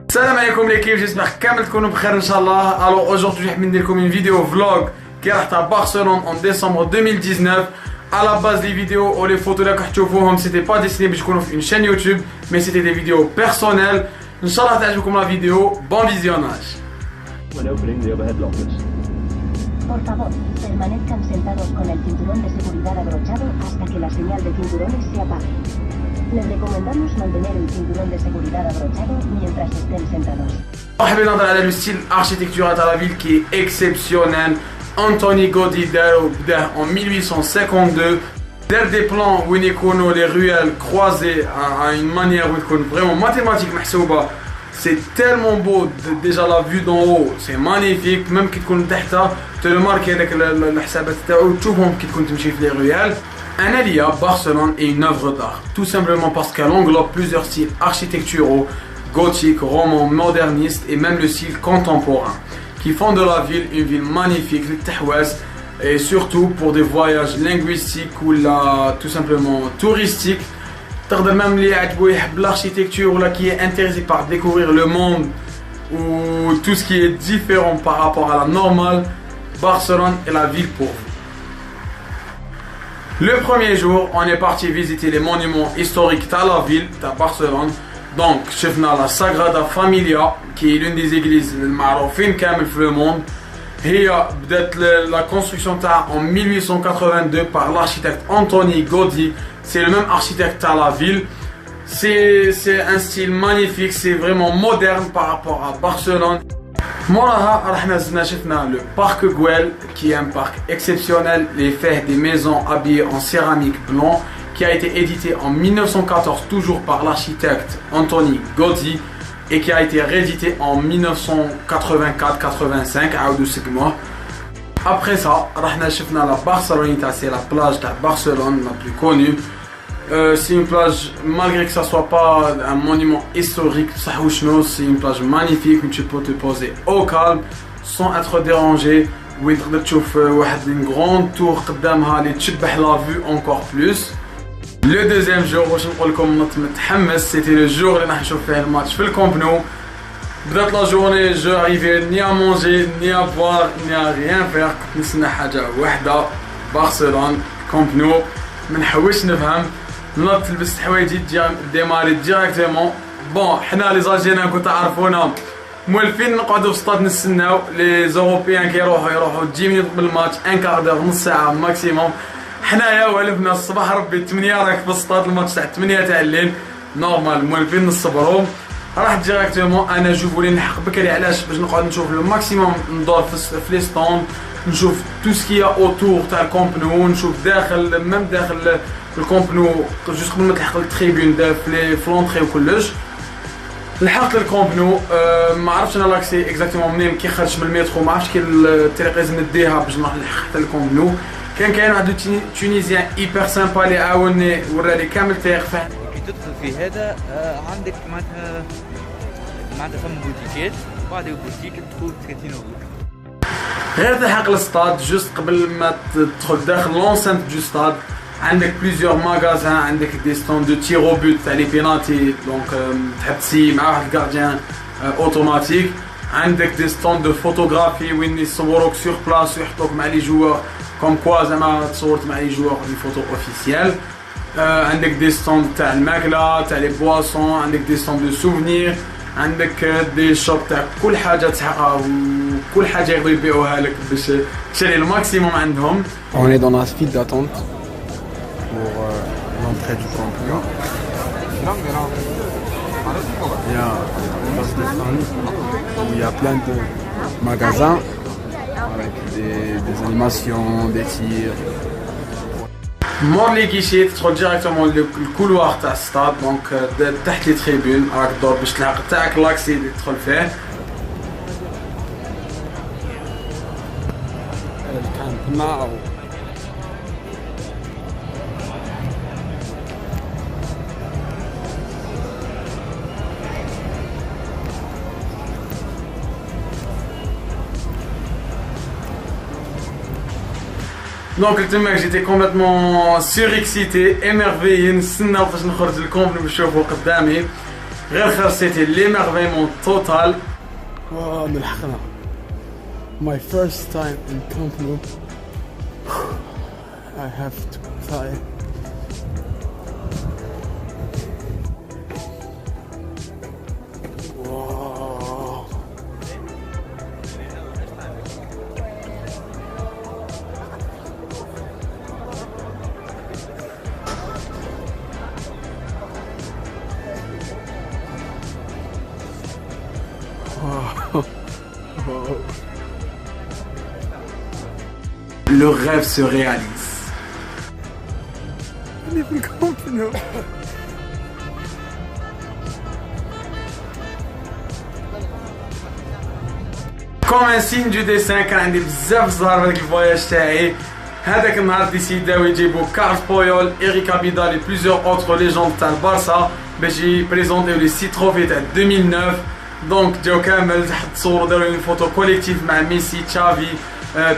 Salam alaikum l'équipe, j'espère que vous allez bien, Inch'Allah. Alors aujourd'hui, je vais vous faire une vidéo vlog qui est à Barcelone en décembre 2019. À la base, les vidéos ou les photos que vous voyez, c'était pas destiné pour une chaîne YouTube, mais c'était des vidéos personnelles. Inch'Allah, t'aime la vidéo. Bon visionnage. Por favor, permanezcan sentados con el cinturón de seguridad abrochado hasta que la señal de cinturones se apague. Les recomendamos mantener el cinturón de seguridad abrochado mientras estén sentados. On va entrer dans le style architectural de la ville qui est exceptionnel. Antoni Gaudí en 1852. Dès des plans où les ruelles croisées à une manière où ils vraiment mathématique. C'est tellement beau, déjà la vue d'en haut, c'est magnifique. Même quand tu es تحت, tu remarques avec le حسابات تاعو تشوفهم كي تكون تمشي في les ruelles. Analia, Barcelone est une œuvre d'art, tout simplement parce qu'elle englobe plusieurs styles architecturaux, gothiques, romans, modernistes et même le style contemporain, qui font de la ville une ville magnifique, et surtout pour des voyages linguistiques ou là, tout simplement touristiques. Même les l'architecture ou là qui est intéressé par découvrir le monde ou tout ce qui est différent par rapport à la normale, Barcelone est la ville pour vous. Le premier jour, on est parti visiter les monuments historiques de la ville de Barcelone. Donc, شفنا la Sagrada Familia qui est l'une des églises المعروفين كامل في le monde. هي بدأت la construction en 1882 par l'architecte Antoni Gaudí. C'est le même architecte à la ville. C'est un style magnifique, c'est vraiment moderne par rapport à Barcelone. موراها رحنا زدنا شفنا le parc Güell qui est un parc exceptionnel, les faits des maisons habillées en céramique blanc qui a été édité en 1914 toujours par l'architecte Antoni Gaudí et qui a été réédité en 1984-85 à Oudou. Après ça, رحنا شفنا la Barceloneta, c'est la plage de Barcelone la plus connue. C'est une plage, malgré que ça soit pas un monument historique, c'est une plage magnifique où tu peux te poser au calme sans être dérangé. Où tu peux voir une grande tour qui تشبح la vue encore plus. Le deuxième jour, c'était le jour où on a fait le match dans le Camp Nou. بدأت la journée, je n'arrivais ni à manger, ni à boire, ni à rien faire. كنت نستنى حاجة واحدة، برشلونة كامب نو. ما نحوسش نفهم، نط لبست حوايجي ديماري ديراكتومون. بون حنا لي زالجيريان كنت تعرفونا مولفين نقعدوا في السطاد نستناو لي زوروبيان كيروحوا 10 مينوت من الماتش، ان كاردور نص ساعة ماكسيموم. حنايا ولفنا الصباح ربي 8 راك في السطاد، الماتش تاع 8 تاع الليل نورمال مولفين نصبروا. راح ديراكتومون انا جو فولي نلحق بكري، علاش؟ باش نقعد نشوف لو ماكسيموم، ندور في لي ستوند، نشوف تو سكي اوتور تاع الكومب نو، نشوف داخل ميم داخل الكومب نو جوست قبل ما تلحق التريبيون في لونطري وكلش. لحقت الكومب نو، ما عرفتش انا لاكسي اكزاكتومون منين كي خرجت من المترو، ما عرفتش كي الطريق لازم نديها باش نروح نلحق حتى الكومب نو. كان واحد تونيزيان ايبر سامبا اللي عاوني وراني كامل الطريق فيه. تدخل في هذا عندك معناتها فما بوتيكات، بعد البوتيك تدخل 30 اورو. غير تلحق الستاد جوست قبل ما تدخل داخل لونسنت دو ستاد عندك بليزيور ماغازان، عندك دي ستوند دو تيرو بوت تاع لي بينالتي، دونك تحب تسي مع واحد الكارديان اوتوماتيك. عندك دي ستوند دو فوتوغرافي وين يصوروك سور بلاص ويحطوك مع لي جوار كوم كوا زعما تصورت مع لي جوار دي فوتو اوفيسيال. عندك دي ستوند تاع الماكله تاع لي بواسون، عندك دي ستوند دو سوفنير، عندك دي شوب تاع كل حاجه تحقها وكل حاجه يقدروا يبيعوها لك باش تشري الماكسيموم عندهم. On est dans la file d'attente pour l'entrée du Camp Nou. Il y a place de stand où il y a plein de magasins avec des animations, des tirs. مور لي كيشي تدخل ديراكتومون الكولوار تاع الستاد، دونك تحت لي تريبيون راك دور باش تلحق تاعك لاكسي اللي تدخل فيه. الكامب نو Donc j'étais complètement surexcité, émerveillé, نستناو فاش نخرج للكومب نشوفو قدامي. C'était l'émerveillement total. Wow, نلحقنا. My first time in Camp Nou. I have to cry. Wow. Wow. Le rêve se réalise. live in Camp Nou. Comme un signe du dessin كان عندي بزاف زهر بهذاك الفواياج تاعي. هذاك النهار ديسيداو يجيبو كارلوس بويول، إريك أبيدال et plusieurs autres légendes تاع البارسا باش يبريزونتيو لي 6 تروفي تاع 2009. دونك جاو كامل تحت تصوروا داروا اون فوتو كوليكتيف مع ميسي، تشافي،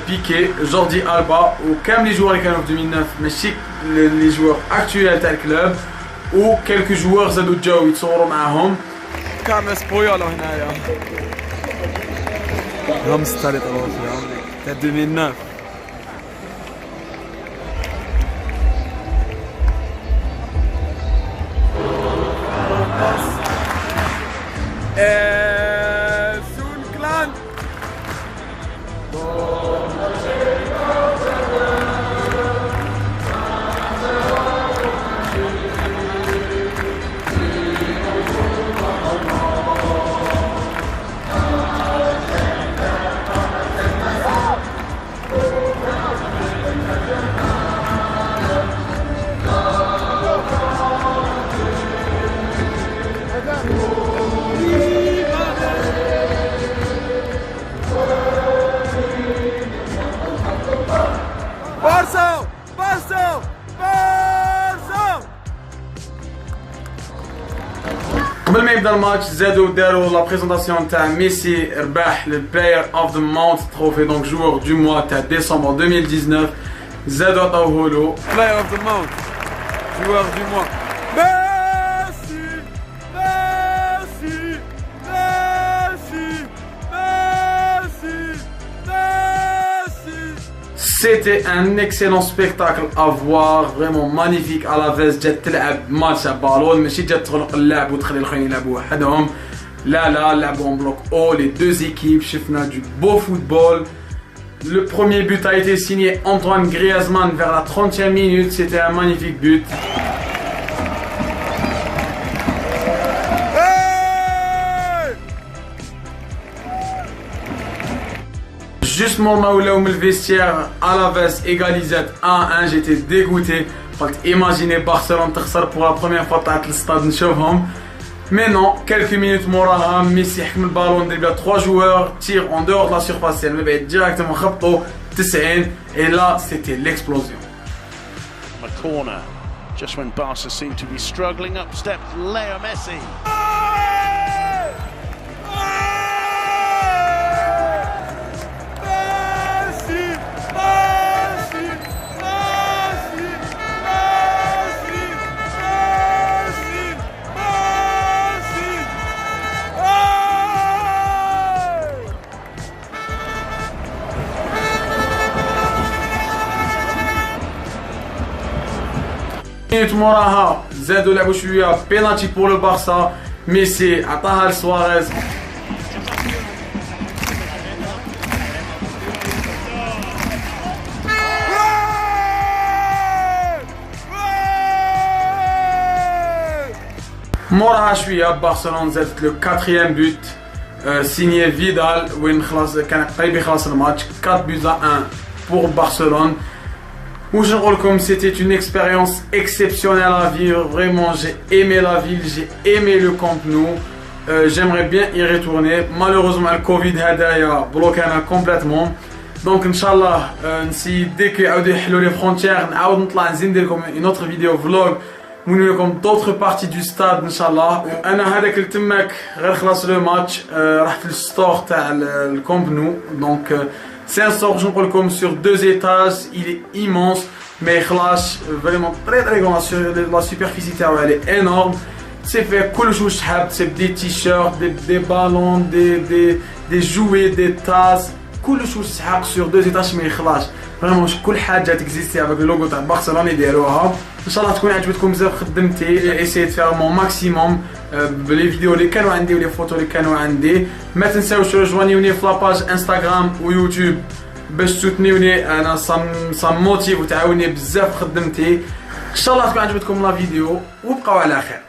بيكي، جوردي ألبا وكامل لي جوار اللي كانوا في 2009 ماشي لي جوار اكتويال تاع الكلوب، و كيلكو جوار زادو جاو يتصوروا معاهم. كارلوس بويول هنايا رمز تاع تاع 2009. سون كلان بارسا بارسا بارسا. قبل ما يبدا الماتش زادوا داروا لا بريزونطاسيون تاع ميسي، ربح لو بلاير اوف ذا مونث تروفي، دونك جوور دو موا تاع ديسمبر 2019. زادوا عطاوه له بلاير اوف ذا مونث، جوار دو موا. ميسي ميسي ميسي ميسي ميسي. C'était un excellent spectacle à voir, vraiment magnifique. Alaves جات تلعب ماتش على بالون، ماشي جات تغلق اللعب وتخلي الاخرين يلعبوا وحدهم. لا لعبوا en bloc haut les deux équipes. شفنا du beau football. Le premier but a été signé Antoine Griezmann vers la 30e minute. C'était un magnifique but. Justement, Maoula le vestiaire, Alaves égalisait 1-1. J'étais dégoûté. Imaginez Barcelone pour la première fois dans le stade. Mais non, quelques minutes moraha, Messi حكم البالون دربل 3 joueurs, tire en dehors de la surface, elle va directement خبطوا 90 et là c'était l'explosion. A corner, just when Barca seemed to be struggling, up steps Leo Messi. minutes moraha, زادوا لعبوا شوية penalty pour le Barça. Messi عطاها لسواريز. موراها شوية برشلونة زادت لو 4e but signé Vidal وين خلاص كان قريب يخلص الماتش 4 buts à 1 pour Barcelone. Où je recommande, c'était une expérience exceptionnelle à vivre. Vraiment, j'ai aimé la ville, j'ai aimé le Camp Nou. J'aimerais bien y retourner. Malheureusement, le Covid a bloqué complètement. Donc, Inch'Allah, dès qu'il y a les frontières, une autre vidéo vlog. Nous نوريكم d'autres parties du stade Inch'Allah. أنا هذاك اللي تمك غير خلاص le match راح في الستور تاع الكامب نو. Donc c'est un store, je vous recommande, sur 2 étages. Il est immense, mais خلاص vraiment très grand. La superficie elle est énorme. تصيب فيه كلش واش تحب، تصيب دي تيشيرت، دي بالون، دي جوي، دي تاز، كلش واش تحق سور دو ايطاج ما يخلاش. فريمون كل حاجه تكزيستي افيك اللوغو تاع بارسلونه يديروها. ان شاء الله تكون عجبتكم بزاف خدمتي، اسيت فيها مون ماكسيموم بلي فيديو اللي كانوا عندي ولي فوتو اللي كانوا عندي. ما تنساوش رجوانيوني في لاباج انستغرام ويوتيوب باش تسوتنيوني، انا صام موتيف وتعاوني بزاف خدمتي. ان شاء الله تكون عجبتكم لا فيديو وبقاو على خير.